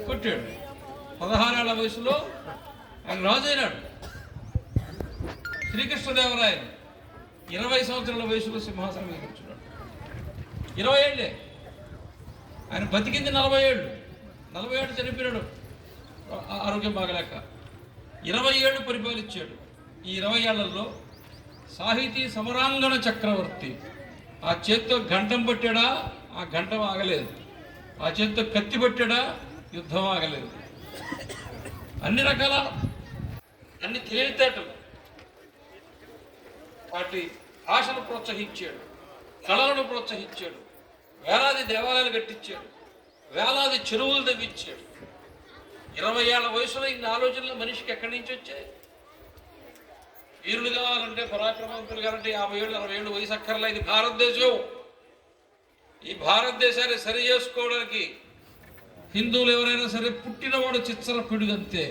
కొట్టాడు. 16 ఏళ్ల వయసులో ఆయన రాజైనాడు. శ్రీకృష్ణదేవరాయలు 20 సంవత్సరాల వయసులో సింహాసనం మీద కూర్చున్నాడు. 20 ఏళ్ళే ఆయన బతికింది. 40 ఏళ్ళు. 40 ఏళ్ళు చనిపోయాడు ఆరోగ్యం బాగలేక. 20 ఏళ్ళు పరిపాలించాడు. ఈ 20 ఏళ్లలో సాహితీ సమరాంగణ చక్రవర్తి. ఆ చేత్తో గంటం పట్టాడా, ఆ గంటం ఆగలేదు. ఆ చేత్తో కత్తి పట్టాడా, యుద్ధం ఆగలేదు. అన్ని రకాల అన్ని తెలివితేటలు, వాటి భాషను ప్రోత్సహించాడు, కళలను ప్రోత్సహించాడు, వేలాది దేవాలయాలు కట్టించాడు, వేలాది చెరువులు తవ్వించాడు. 20 ఏళ్ల వయసులో ఇన్ని ఆలోచనలు మనిషికి ఎక్కడి నుంచి వచ్చాయి? వీరులు కావాలంటే, పరాక్రమవంతులు కావాలంటే 50 ఏళ్ళు 60 ఏళ్ళు వయసు అక్కర్లా. ఇది భారతదేశం. ఈ భారతదేశాన్ని సరి చేసుకోవడానికి హిందువులు ఎవరైనా సరే పుట్టినవాడు చిచ్చర పిడుగంతే.